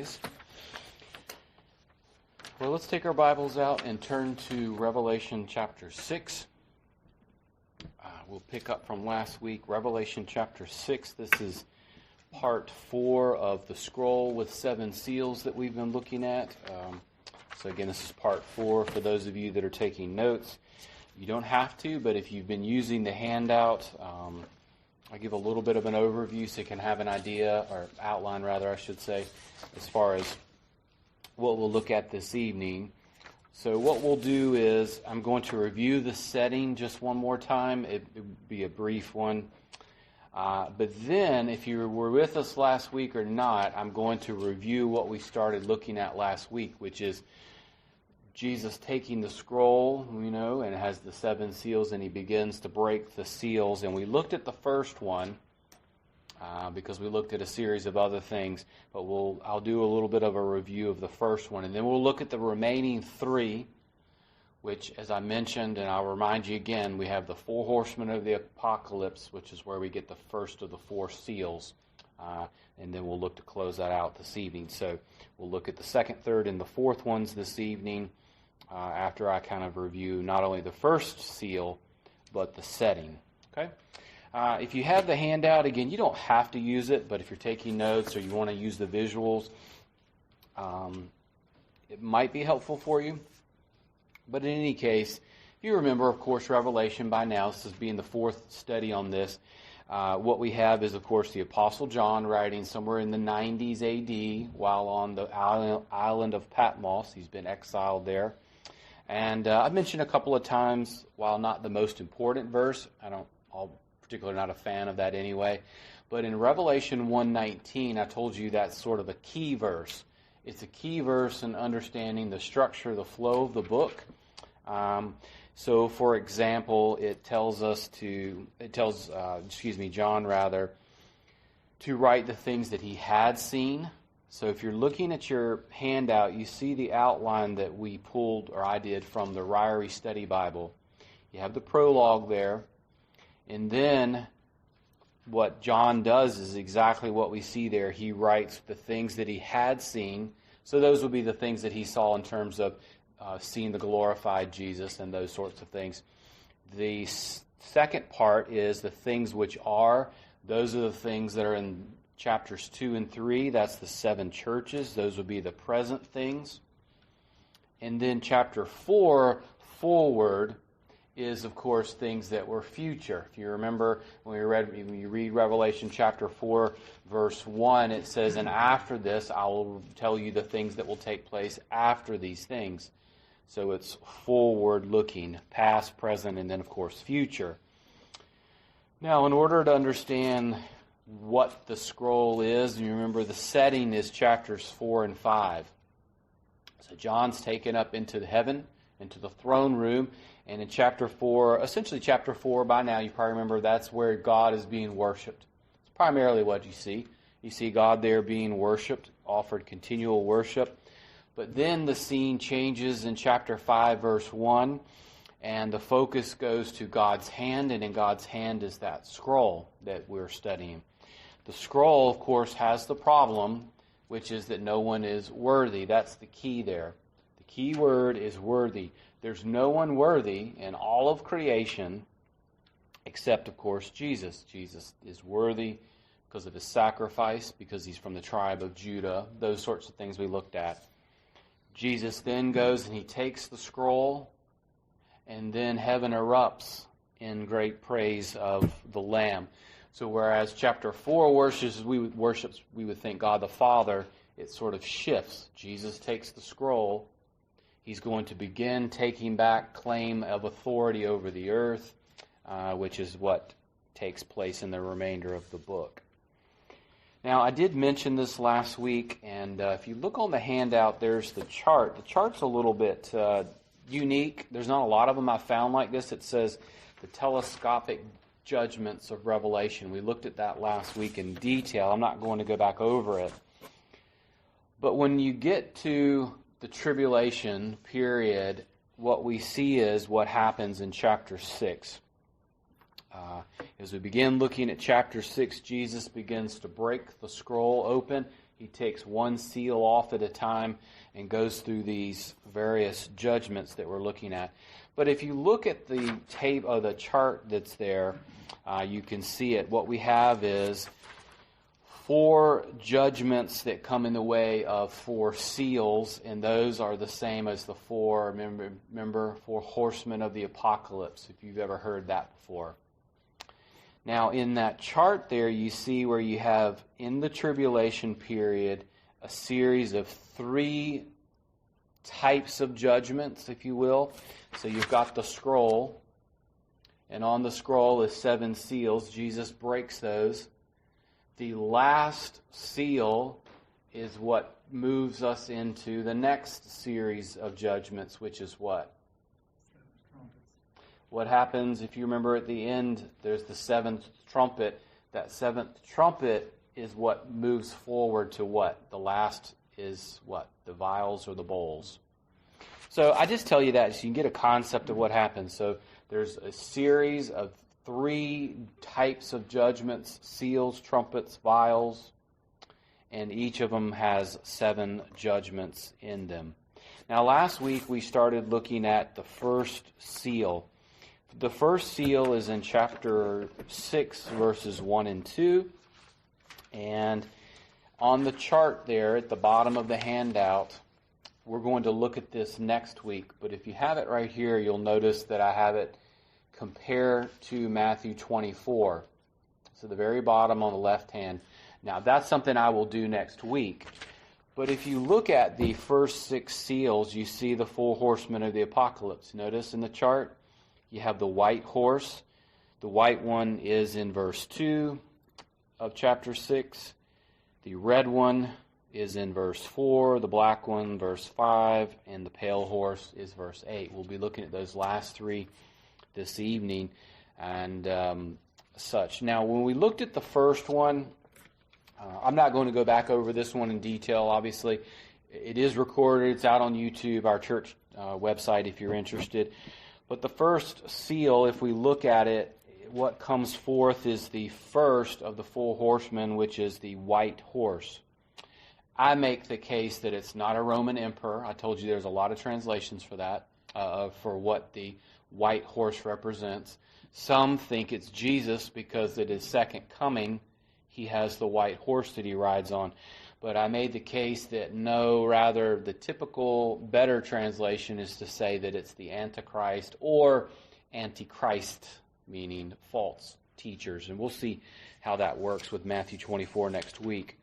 always. Well, let's take our Bibles out and turn to Revelation chapter 6. We'll pick up from last week, Revelation chapter 6. This is part 4 of the scroll with 7 seals that we've been looking at. So again, this is part 4 for those of you that are taking notes. You don't have to, but if you've been using the handout, I give a little bit of an overview so you can have an idea, or outline rather, I should say, as far as what we'll look at this evening. So what we'll do is I'm going to review the setting just one more time. It would be a brief one. But then, if you were with us last week or not, I'm going to review what we started looking at last week, which is Jesus taking the scroll, and it has the 7 seals, and he begins to break the seals. And we looked at the first one because we looked at a series of other things. But I'll do a little bit of a review of the first one. And then we'll look at the remaining 3, which, as I mentioned, and I'll remind you again, we have the 4 horsemen of the apocalypse, which is where we get the first of the 4 seals. And then we'll look to close that out this evening. So we'll look at the 2nd, 3rd, and the 4th ones this evening after I kind of review not only the first seal, but the setting. Okay? If you have the handout, again, you don't have to use it, but if you're taking notes or you want to use the visuals, it might be helpful for you. But in any case, if you remember, of course, Revelation by now, this is being the 4th study on this, what we have is, of course, the Apostle John writing somewhere in the 90s A.D. while on the island of Patmos. He's been exiled there. And I've mentioned a couple of times, while not the most important verse, I'm particularly not a fan of that anyway, but in Revelation 1:19, I told you that's sort of a key verse. It's a key verse in understanding the structure, the flow of the book. So, for example, it tells John to write the things that he had seen. So if you're looking at your handout, you see the outline that we pulled, or I did, from the Ryrie Study Bible. You have the prologue there. And then what John does is exactly what we see there. He writes the things that he had seen. So those would be the things that he saw in terms of seeing the glorified Jesus and those sorts of things. The second part is the things which are. Those are the things that are in chapters 2 and 3. That's the 7 churches. Those would be the present things. And then chapter 4 forward is, of course, things that were future. If you remember, when you read Revelation chapter 4, verse 1, it says, "And after this, I will tell you the things that will take place after these things." So it's forward-looking, past, present, and then, of course, future. Now, in order to understand what the scroll is, you remember the setting is chapters 4 and 5. So John's taken up into heaven, into the throne room, and in chapter 4, essentially chapter 4 by now, you probably remember that's where God is being worshipped. It's primarily what you see. You see God there being worshipped, offered continual worship. But then the scene changes in chapter 5, verse 1, and the focus goes to God's hand, and in God's hand is that scroll that we're studying. The scroll, of course, has the problem, which is that no one is worthy. That's the key there. The key word is worthy. There's no one worthy in all of creation except, of course, Jesus. Jesus is worthy because of his sacrifice, because he's from the tribe of Judah, those sorts of things we looked at. Jesus then goes and he takes the scroll, and then heaven erupts in great praise of the Lamb. So whereas chapter 4 worships, we would think God the Father, it sort of shifts. Jesus takes the scroll. He's going to begin taking back claim of authority over the earth, which is what takes place in the remainder of the book. Now, I did mention this last week, and if you look on the handout, there's the chart. The chart's a little bit unique. There's not a lot of them I found like this. It says the telescopic judgments of Revelation. We looked at that last week in detail. I'm not going to go back over it. But when you get to the tribulation period, what we see is what happens in chapter 6. As we begin looking at chapter 6, Jesus begins to break the scroll open. He takes one seal off at a time and goes through these various judgments that we're looking at. But if you look at the the chart that's there, you can see it. What we have is 4 judgments that come in the way of 4 seals, and those are the same as the 4, remember 4 horsemen of the apocalypse, if you've ever heard that before. Now, in that chart there, you see where you have, in the tribulation period, a series of 3 types of judgments, if you will. So you've got the scroll, and on the scroll is 7 seals. Jesus breaks those. The last seal is what moves us into the next series of judgments, which is what? What happens, if you remember at the end, there's the 7th trumpet. That 7th trumpet is what moves forward to what? The last is what? The vials or the bowls. So I just tell you that so you can get a concept of what happens. So there's a series of 3 types of judgments: seals, trumpets, vials, and each of them has 7 judgments in them. Now, last week we started looking at the first seal. The first seal is in chapter 6, verses 1 and 2. And on the chart there at the bottom of the handout, we're going to look at this next week. But if you have it right here, you'll notice that I have it compare to Matthew 24. So the very bottom on the left hand. Now, that's something I will do next week. But if you look at the first 6 seals, you see the 4 horsemen of the apocalypse. Notice in the chart, you have the white horse. The white one is in verse 2 of chapter 6. The red one is in verse 4. The black one, verse 5. And the pale horse is verse 8. We'll be looking at those last 3 this evening and such. Now, when we looked at the first one, I'm not going to go back over this one in detail, obviously. It is recorded. It's out on YouTube, our church website, if you're interested. But the first seal, if we look at it, what comes forth is the first of the 4 horsemen, which is the white horse. I make the case that it's not a Roman emperor. I told you there's a lot of translations for that, for what the white horse represents. Some think it's Jesus because at his second coming, he has the white horse that he rides on. But I made the case that no, rather the typical, better translation is to say that it's the Antichrist or Antichrist, meaning false teachers. And we'll see how that works with Matthew 24 next week.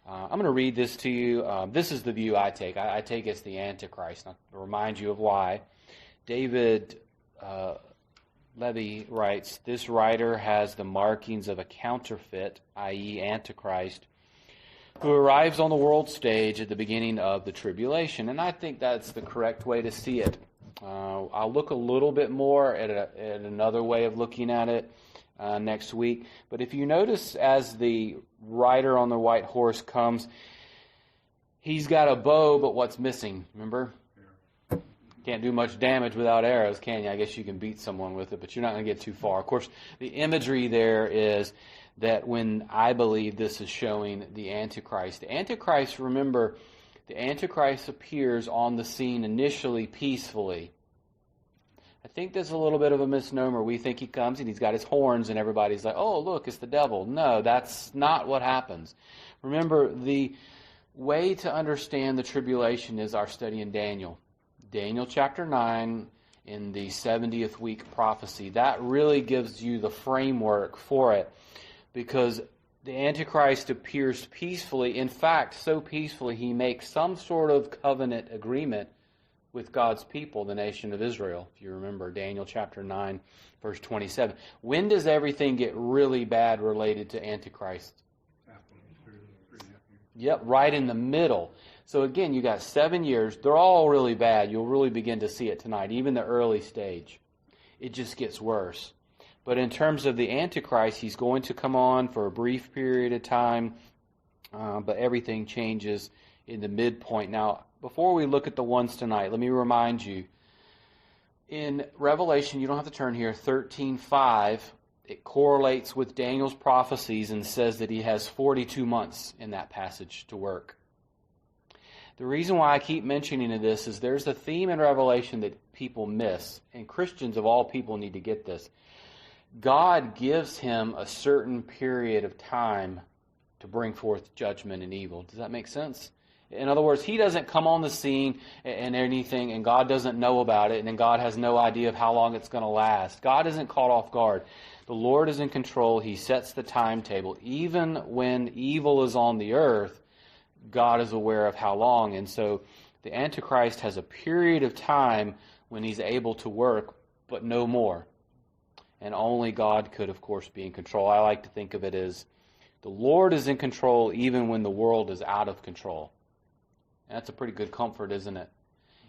I'm going to read this to you. This is the view I take. I take it's the Antichrist. I'll remind you of why. David Levy writes, "This writer has the markings of a counterfeit, i.e. Antichrist, who arrives on the world stage at the beginning of the tribulation." And I think that's the correct way to see it. I'll look a little bit more at another way of looking at it next week. But if you notice, as the rider on the white horse comes, he's got a bow, but what's missing? Remember? Can't do much damage without arrows, can you? I guess you can beat someone with it, but you're not going to get too far. Of course, the imagery there is that when I believe this is showing the Antichrist. The Antichrist, remember, the Antichrist appears on the scene initially peacefully. I think there's a little bit of a misnomer. We think he comes and he's got his horns and everybody's like, oh, look, it's the devil. No, that's not what happens. Remember, the way to understand the tribulation is our study in Daniel. Daniel chapter 9 in the 70th week prophecy. That really gives you the framework for it, because the Antichrist appears peacefully. In fact, so peacefully he makes some sort of covenant agreement with God's people, the nation of Israel. If you remember Daniel chapter 9, verse 27. When does everything get really bad related to Antichrist? Yep, right in the middle. So again, you got 7 years. They're all really bad. You'll really begin to see it tonight, even the early stage. It just gets worse. But in terms of the Antichrist, he's going to come on for a brief period of time, but everything changes in the midpoint. Now, before we look at the ones tonight, let me remind you, in Revelation, you don't have to turn here, 13:5, It correlates with Daniel's prophecies and says that he has 42 months in that passage to work. The reason why I keep mentioning this is there's a theme in Revelation that people miss, and Christians of all people need to get this. God gives him a certain period of time to bring forth judgment and evil. Does that make sense? In other words, he doesn't come on the scene and anything, and God doesn't know about it, and then God has no idea of how long it's going to last. God isn't caught off guard. The Lord is in control. He sets the timetable. Even when evil is on the earth, God is aware of how long. And so the Antichrist has a period of time when he's able to work, but no more. And only God could, of course, be in control. I like to think of it as the Lord is in control even when the world is out of control. And that's a pretty good comfort, isn't it?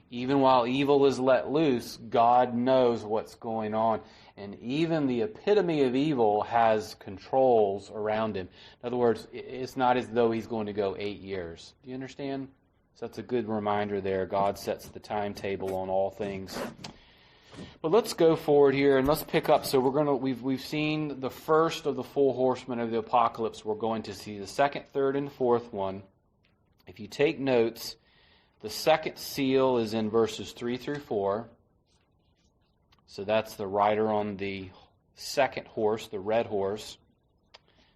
Even while evil is let loose, God knows what's going on. And even the epitome of evil has controls around him. In other words, it's not as though he's going to go 8 years. Do you understand? So that's a good reminder there. God sets the timetable on all things. But let's go forward here and let's pick up. So we've seen the first of the four horsemen of the apocalypse. We're going to see the second, third, and fourth one. If you take notes, the second seal is in verses 3 through 4. So that's the rider on the second horse, the red horse.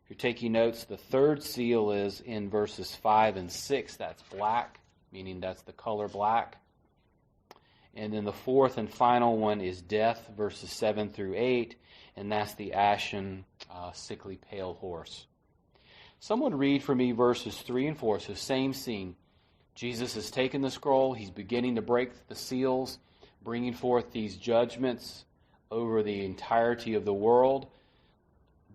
If you're taking notes, the third seal is in verses 5 and 6. That's black, meaning that's the color black. And then the fourth and final one is death, verses 7 through 8. And that's the ashen, sickly, pale horse. Someone read for me verses 3 and 4. So same scene. Jesus has taken the scroll. He's beginning to break the seals, bringing forth these judgments over the entirety of the world.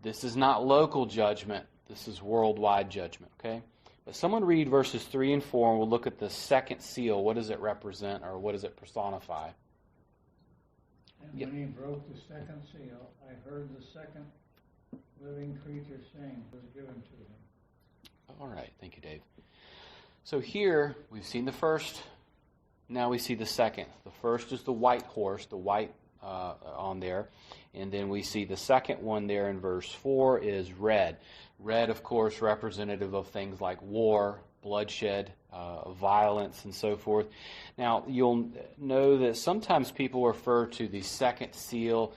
This is not local judgment. This is worldwide judgment, okay? But someone read verses 3 and 4, and we'll look at the second seal. What does it represent, or what does it personify? And when he broke the second seal, I heard the second living creature saying, "Was given to him." All right, thank you, Dave. So here, we've seen the first. Now we see the second. The first is the white horse, the white on there. And then we see the second one there in verse 4 is red. Red, of course, representative of things like war, bloodshed, violence, and so forth. Now, you'll know that sometimes people refer to the second seal,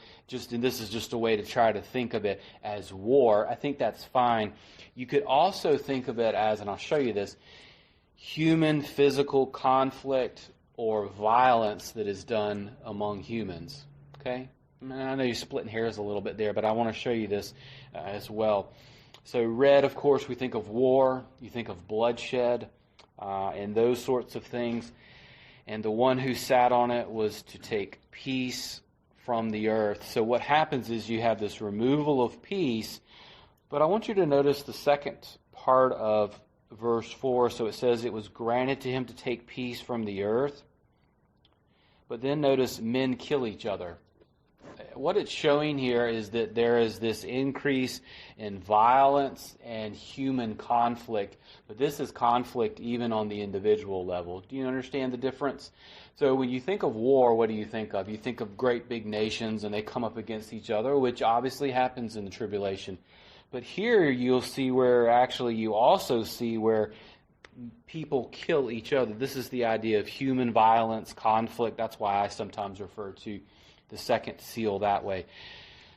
and this is just a way to try to think of it as war. I think that's fine. You could also think of it as, and I'll show you this, human physical conflict or violence that is done among humans. Okay? I know you're splitting hairs a little bit there, but I want to show you this as well. So red, of course, we think of war. You think of bloodshed and those sorts of things. And the one who sat on it was to take peace from the earth. So what happens is you have this removal of peace. But I want you to notice the second part of verse 4. So it says it was granted to him to take peace from the earth. But then notice men kill each other. What it's showing here is that there is this increase in violence and human conflict, but this is conflict even on the individual level. Do you understand the difference? So when you think of war, what do you think of? You think of great big nations and they come up against each other, which obviously happens in the tribulation. But here you'll see where actually you also see where people kill each other. This is the idea of human violence, conflict. That's why I sometimes refer to the second seal that way.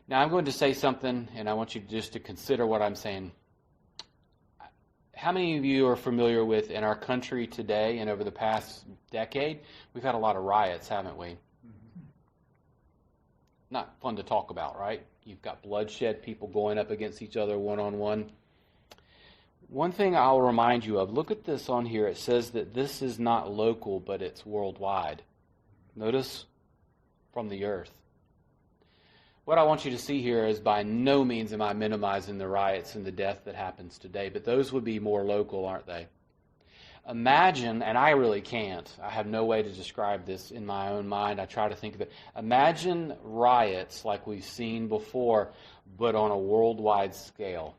Now I'm going to say something, and I want you just to consider what I'm saying. How many of you are familiar with, in our country today and over the past decade, we've had a lot of riots, haven't we? Mm-hmm. Not fun to talk about, right? You've got bloodshed, people going up against each other one-on-one. One thing I'll remind you of, look at this on here. It says that this is not local, but it's worldwide. Notice, from the earth. What I want you to see here is by no means am I minimizing the riots and the death that happens today, but those would be more local, aren't they? Imagine, and I really can't, I have no way to describe this in my own mind, I try to think of it. Imagine riots like we've seen before, but on a worldwide scale.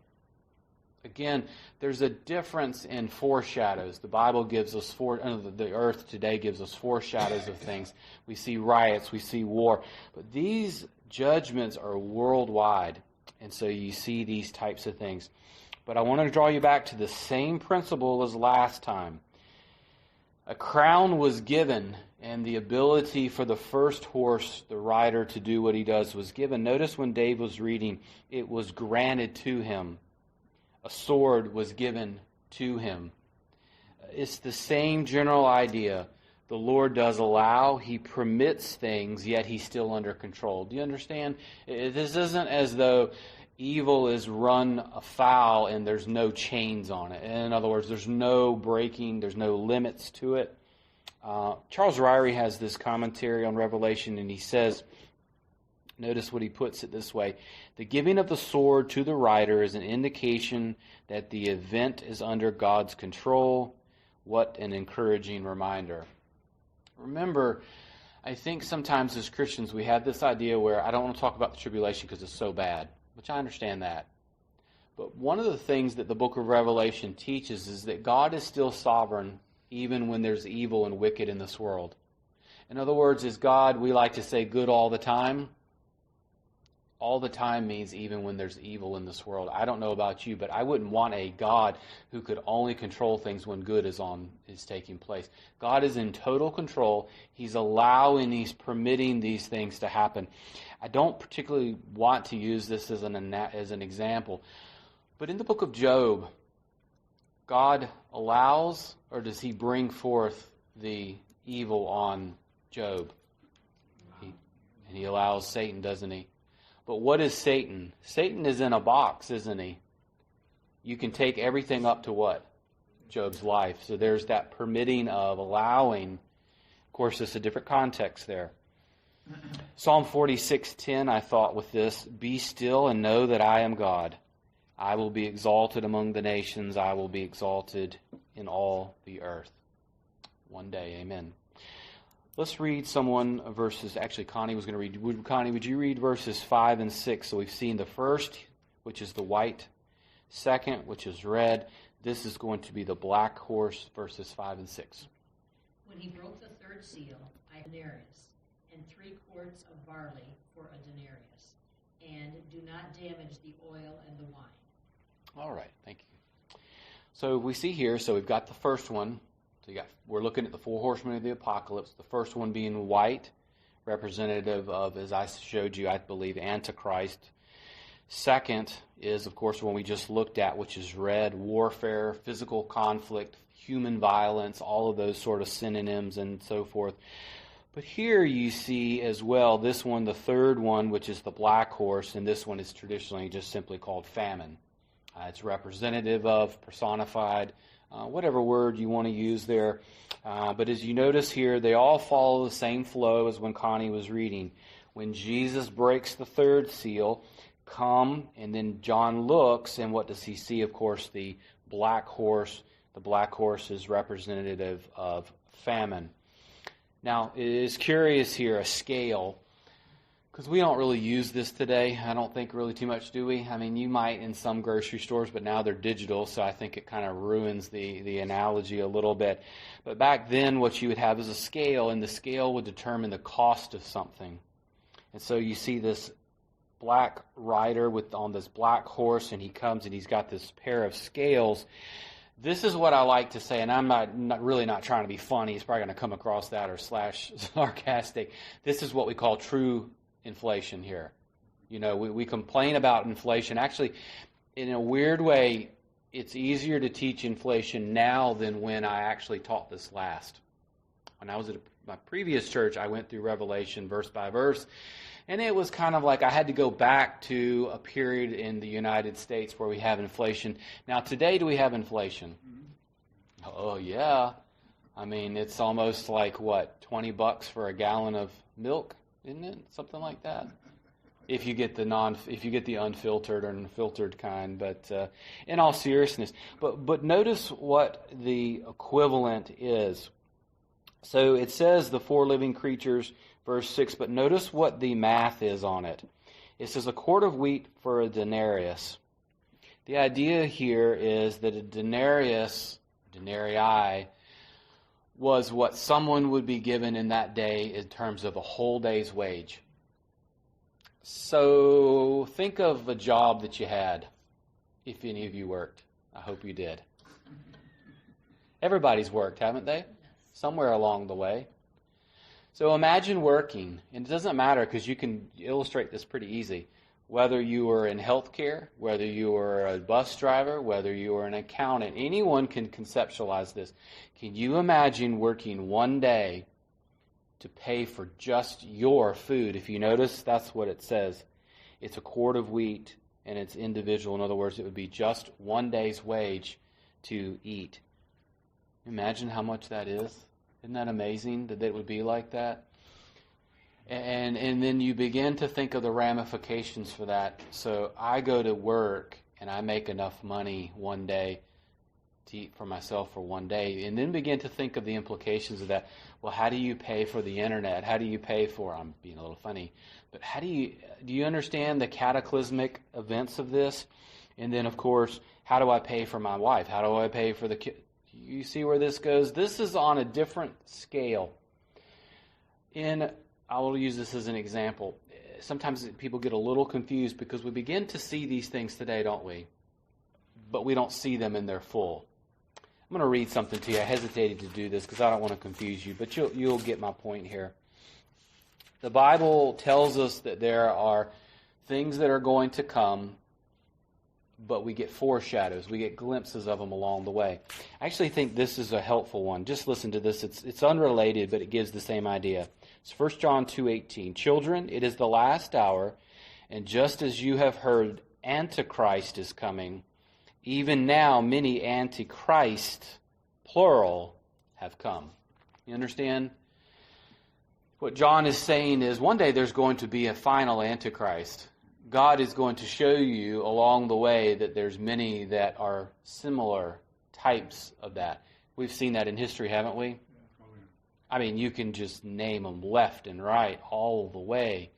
Again, there's a difference in foreshadows. The Bible gives us, the earth today gives us foreshadows of things. We see riots, we see war. But these judgments are worldwide. And so you see these types of things. But I want to draw you back to the same principle as last time. A crown was given, and the ability for the first horse, the rider, to do what he does was given. Notice when Dave was reading, it was granted to him. A sword was given to him. It's the same general idea. The Lord does allow, He permits things, yet He's still under control. Do you understand? This isn't as though evil is run afoul and there's no chains on it. In other words, there's no breaking, there's no limits to it. Charles Ryrie has this commentary on Revelation, and he says, notice what he puts it this way: the giving of the sword to the rider is an indication that the event is under God's control. What an encouraging reminder. Remember, I think sometimes as Christians we have this idea where I don't want to talk about the tribulation because it's so bad, which I understand that. But one of the things that the book of Revelation teaches is that God is still sovereign even when there's evil and wicked in this world. In other words, is God, we like to say, good all the time? All the time means even when there's evil in this world. I don't know about you, but I wouldn't want a God who could only control things when good is taking place. God is in total control. He's allowing, He's permitting these things to happen. I don't particularly want to use this as an example, but in the book of Job, God allows, or does He bring forth the evil on Job? And He allows Satan, doesn't He? But what is Satan? Satan is in a box, isn't he? You can take everything up to what? Job's life. So there's that permitting of allowing. Of course, it's a different context there. Psalm 46:10, I thought with this: be still and know that I am God. I will be exalted among the nations. I will be exalted in all the earth. One day, amen. Let's read verses. Actually, Connie was going to read. Connie, would you read verses 5 and 6? So we've seen the first, which is the white. Second, which is red. This is going to be the black horse, verses 5 and 6. When he broke the third seal, I denarius, and 3 quarts of barley for a denarius, and do not damage the oil and the wine. All right, thank you. So we see here, so we've got the first one. So we're looking at the 4 horsemen of the apocalypse. The first one being white, representative of, as I showed you, I believe, Antichrist. Second is, of course, one we just looked at, which is red, warfare, physical conflict, human violence, all of those sort of synonyms and so forth. But here you see as well this one, the third one, which is the black horse, and this one is traditionally just simply called famine. It's representative of, personified, whatever word you want to use there. But as you notice here, they all follow the same flow as when Connie was reading. When Jesus breaks the third seal, and then John looks, and what does he see? Of course, the black horse. The black horse is representative of famine. Now, it is curious here, a scale, because we don't really use this today. I don't think really too much, do we? I mean, you might in some grocery stores, but now they're digital, so I think it kind of ruins the analogy a little bit. But back then, what you would have is a scale, and the scale would determine the cost of something. And so you see this black rider on this black horse, and he comes and he's got this pair of scales. This is what I like to say, and I'm not really not trying to be funny. He's probably going to come across that or / sarcastic. This is what we call true inflation here. You know, we complain about inflation. Actually, in a weird way, it's easier to teach inflation now than when I actually taught this last. When I was at my previous church, I went through Revelation verse by verse, and it was kind of like I had to go back to a period in the United States where we have inflation. Now, today, do we have inflation? Mm-hmm. Oh, yeah. I mean, it's almost like, what, $20 for a gallon of milk? Isn't it? Something like that. If you get the unfiltered or filtered kind, but in all seriousness, but notice what the equivalent is. So it says the 4 living creatures, verse 6, but notice what the math is on it. It says a quart of wheat for a denarius. The idea here is that a denarius, denarii, was what someone would be given in that day in terms of a whole day's wage. So think of a job that you had, if any of you worked. I hope you did. Everybody's worked, haven't they? Somewhere along the way. So imagine working, and it doesn't matter because you can illustrate this pretty easy. Whether you were in healthcare, whether you were a bus driver, whether you were an accountant, anyone can conceptualize this. Can you imagine working one day to pay for just your food? If you notice, that's what it says. It's a quart of wheat, and it's individual. In other words, it would be just one day's wage to eat. Imagine how much that is. Isn't that amazing that it would be like that? And then you begin to think of the ramifications for that. So I go to work and I make enough money one day to eat for myself for one day, and then begin to think of the implications of that. Well, how do you pay for the internet? How do you pay for, I'm being a little funny, but do you understand the cataclysmic events of this? And then, of course, how do I pay for my wife? How do I pay for the kid? You see where this goes? This is on a different scale. I will use this as an example. Sometimes people get a little confused because we begin to see these things today, don't we? But we don't see them in their full. I'm going to read something to you. I hesitated to do this because I don't want to confuse you, but you'll get my point here. The Bible tells us that there are things that are going to come, but we get foreshadows. We get glimpses of them along the way. I actually think this is a helpful one. Just listen to this. It's unrelated, but it gives the same idea. It's 1 John 2:18. Children, it is the last hour, and just as you have heard, Antichrist is coming. Even now, many Antichrist, plural, have come. You understand? What John is saying is one day there's going to be a final Antichrist. God is going to show you along the way that there's many that are similar types of that. We've seen that in history, haven't we? I mean, you can just name them left and right all the way.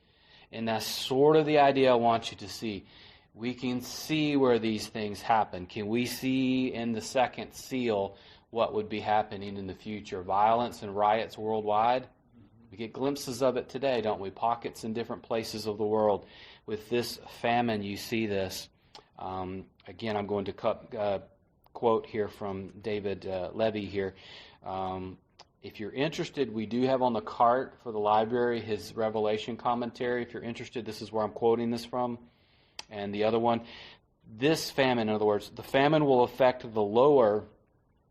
And that's sort of the idea I want you to see. We can see where these things happen. Can we see in the second seal what would be happening in the future? Violence and riots worldwide. We get glimpses of it today, don't we? Pockets in different places of the world. With this famine, you see this. Again, I'm going to quote here from David Levy here. If you're interested, we do have on the cart for the library his Revelation commentary. If you're interested, this is where I'm quoting this from. And the other one, this famine, in other words, the famine will affect the lower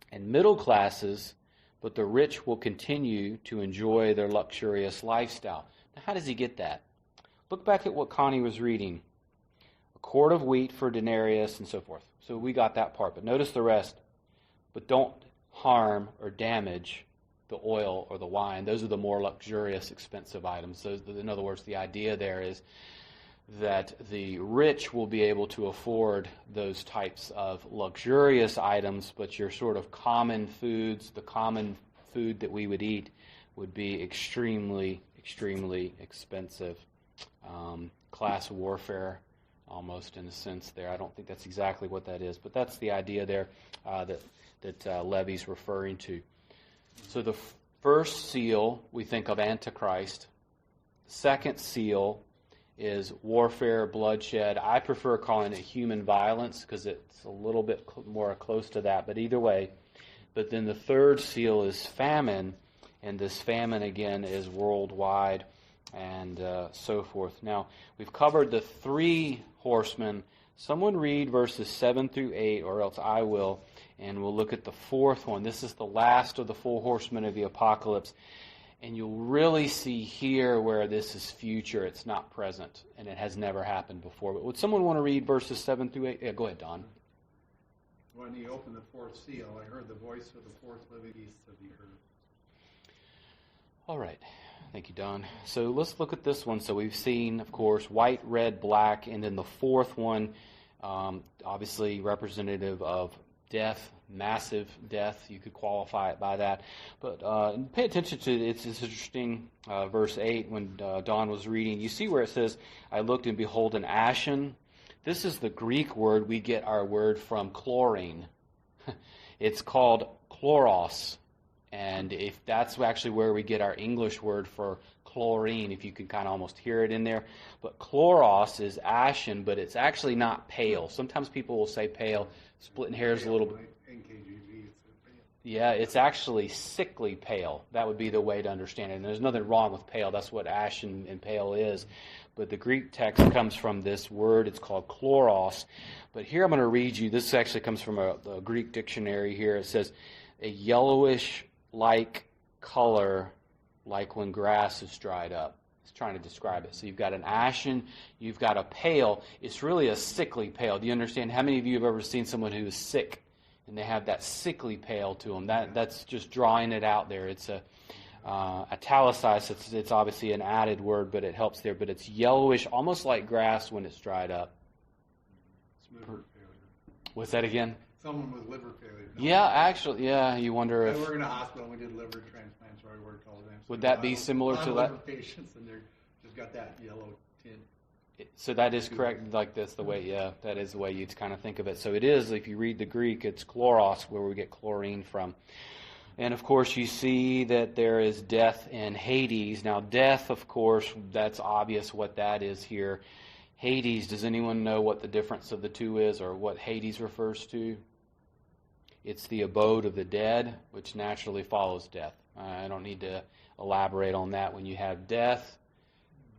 and middle classes, but the rich will continue to enjoy their luxurious lifestyle. Now, how does he get that? Look back at what Connie was reading. A quart of wheat for a denarius and so forth. So we got that part, but notice the rest. But don't harm or damage the oil or the wine. Those are the more luxurious, expensive items. So, in other words, the idea there is that the rich will be able to afford those types of luxurious items, but your sort of common foods, the common food that we would eat, would be extremely, extremely expensive. Class warfare, almost in a sense there. I don't think that's exactly what that is, but that's the idea there that Levy's referring to. So the first seal, we think of Antichrist. The second seal is warfare, bloodshed. I prefer calling it human violence because it's a little bit more close to that, but either way. But then the third seal is famine, and this famine, again, is worldwide and so forth. Now, we've covered the three horsemen. Someone read verses 7 through 8, or else I will, and we'll look at the fourth one. This is the last of the four horsemen of the apocalypse. And you'll really see here where this is future. It's not present, and it has never happened before. But would someone want to read verses 7 through 8? Yeah, go ahead, Don. When he opened the fourth seal, I heard the voice of the fourth living beast of the earth. All right. Thank you, Don. So let's look at this one. So we've seen, of course, white, red, black, and then the fourth one, obviously representative of death, massive death. You could qualify it by that. But pay attention to it's interesting, verse 8, when Don was reading. You see where it says, I looked and behold an ashen. This is the Greek word we get our word from chlorine. It's called chloros And if that's actually where we get our English word for chlorine, if you can kind of almost hear it in there. But chloros is ashen, but it's actually not pale. Sometimes people will say pale, splitting hairs a little bit. NKJV, it's pale. Yeah, it's actually sickly pale. That would be the way to understand it. And there's nothing wrong with pale. That's what ashen and pale is. But the Greek text comes from this word. It's called chloros. But here I'm going to read you. This actually comes from a Greek dictionary here. It says, a yellowish-like color, like when grass is dried up. It's trying to describe it. So you've got an ashen, you've got a pale. It's really a sickly pale. Do you understand? How many of you have ever seen someone who is sick and they have that sickly pale to them? That's just drawing it out there. It's a italicized. It's obviously an added word, but it helps there. But it's yellowish, almost like grass when it's dried up. It's liver failure. What's that again? Someone with liver failure. Yeah, actually, yeah. You wonder I if... work in a hospital and we did liver transplants, where I worked all the time. So Would that be similar to that? liver patients, and they're just got that yellow tint. So that is correct, like that's the way, yeah, that is the way you'd kind of think of it. So it is, if you read the Greek, it's chloros, where we get chlorine from. And of course you see that there is death in Hades. Now death, of course, that's obvious what that is here. Hades, does anyone know what the difference of the two is, or what Hades refers to? It's the abode of the dead, which naturally follows death. I don't need to elaborate on that. When you have death,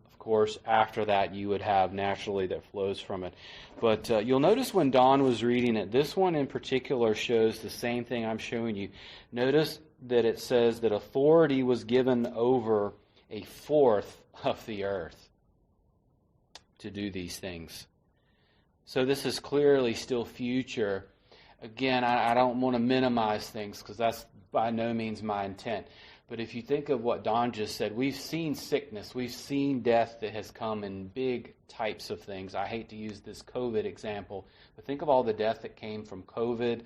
of course, after that you would have naturally that flows from it. But you'll notice when Don was reading it, this one in particular shows the same thing I'm showing you. Notice that it says that authority was given over a fourth of the earth to do these things. So this is clearly still future. Again, I don't want to minimize things because that's by no means my intent. But if you think of what Don just said, we've seen sickness, we've seen death that has come in big types of things. I hate to use this COVID example, but think of all the death that came from COVID,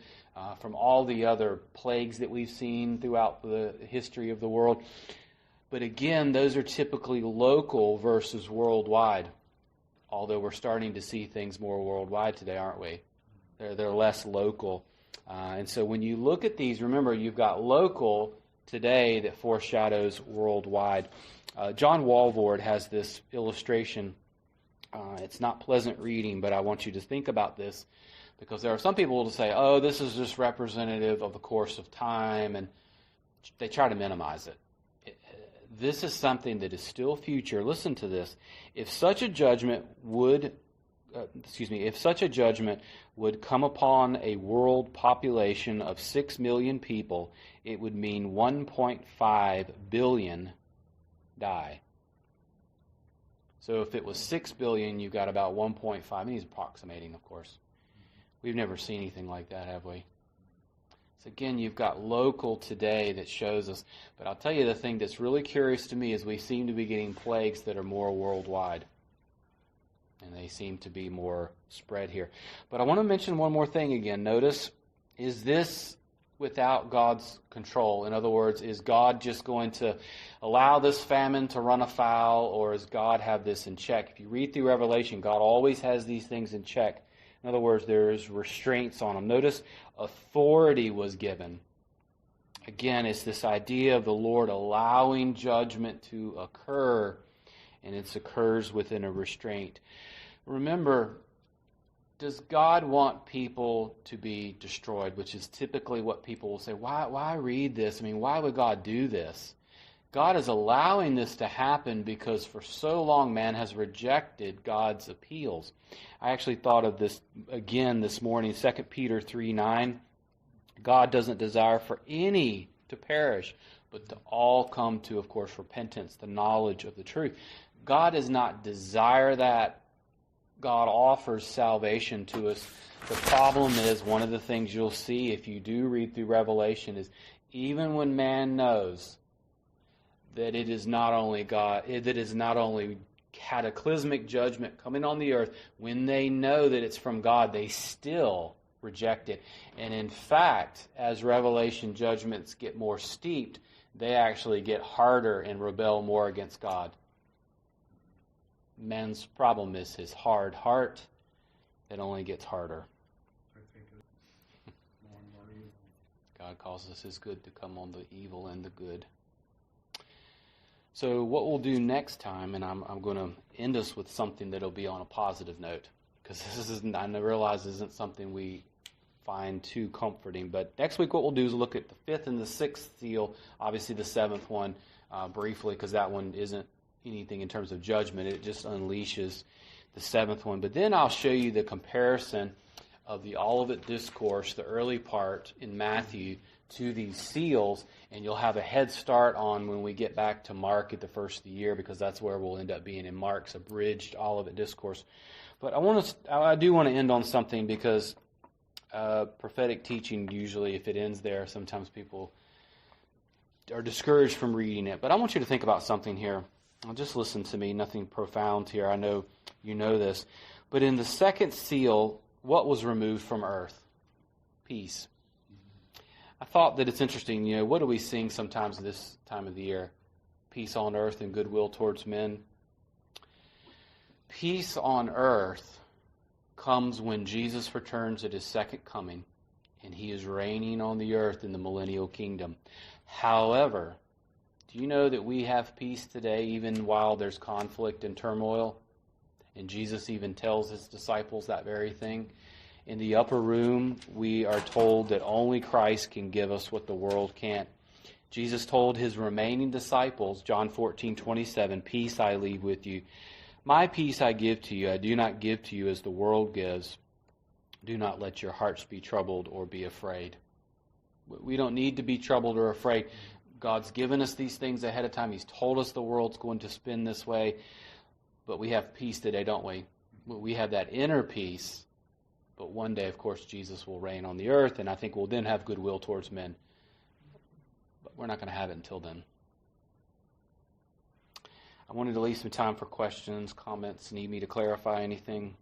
from all the other plagues that we've seen throughout the history of the world. But again, those are typically local versus worldwide, although we're starting to see things more worldwide today, aren't we? They're less local. And so when you look at these, remember, you've got local today that foreshadows worldwide. John Walvoord has this illustration. It's not pleasant reading, but I want you to think about this, because there are some people who will say, oh, this is just representative of the course of time, and they try to minimize it. This is something that is still future. Listen to this. If such a judgment would come upon a world population of 6 million people, it would mean 1.5 billion die. So if it was 6 billion, you've got about 1.5. I mean, he's approximating, of course. We've never seen anything like that, have we? So again, you've got local today that shows us. But I'll tell you the thing that's really curious to me is we seem to be getting plagues that are more worldwide. And they seem to be more spread here. But I want to mention one more thing again. Notice, is this without God's control? In other words, is God just going to allow this famine to run afoul, or does God have this in check? If you read through Revelation, God always has these things in check. In other words, there's restraints on them. Notice, authority was given. Again, it's this idea of the Lord allowing judgment to occur, and it occurs within a restraint. Remember, does God want people to be destroyed? Which is typically what people will say. Why read this? I mean, why would God do this? God is allowing this to happen because for so long man has rejected God's appeals. I actually thought of this again this morning, 2 Peter 3:9. God doesn't desire for any to perish, but to all come to, of course, repentance, the knowledge of the truth. God does not desire that. God offers salvation to us. The problem is, one of the things you'll see if you do read through Revelation is, even when man knows that it is not only God, that it is not only cataclysmic judgment coming on the earth, when they know that it's from God, they still reject it. And in fact, as Revelation judgments get more steeped, they actually get harder and rebel more against God. Man's problem is his hard heart. It only gets harder. I think it's more and more evil. God causes His good to come on the evil and the good. So what we'll do next time, and I'm going to end us with something that'll be on a positive note, because this isn't, I realize this isn't something we find too comforting. But next week what we'll do is look at the fifth and the sixth seal, obviously the seventh one briefly, because that one isn't anything in terms of judgment. It just unleashes the seventh one. But then I'll show you the comparison of the Olivet Discourse, the early part in Matthew, to these seals, and you'll have a head start on when we get back to Mark at the first of the year, because that's where we'll end up being in Mark's abridged Olivet Discourse. But I do want to end on something, because prophetic teaching, usually if it ends there, sometimes people are discouraged from reading it. But I want you to think about something here. Just listen to me, nothing profound here. I know you know this. But in the second seal, what was removed from earth? Peace. I thought that it's interesting, what do we sing sometimes this time of the year? Peace on earth and goodwill towards men. Peace on earth comes when Jesus returns at His second coming, and He is reigning on the earth in the millennial kingdom. However, do you know that we have peace today even while there's conflict and turmoil? And Jesus even tells His disciples that very thing. In the upper room, we are told that only Christ can give us what the world can't. Jesus told His remaining disciples, John 14:27, "Peace I leave with you. My peace I give to you. I do not give to you as the world gives. Do not let your hearts be troubled or be afraid." We don't need to be troubled or afraid. God's given us these things ahead of time. He's told us the world's going to spin this way. But we have peace today, don't we? We have that inner peace. But one day, of course, Jesus will reign on the earth, and I think we'll then have goodwill towards men. But we're not going to have it until then. I wanted to leave some time for questions, comments. Need me to clarify anything?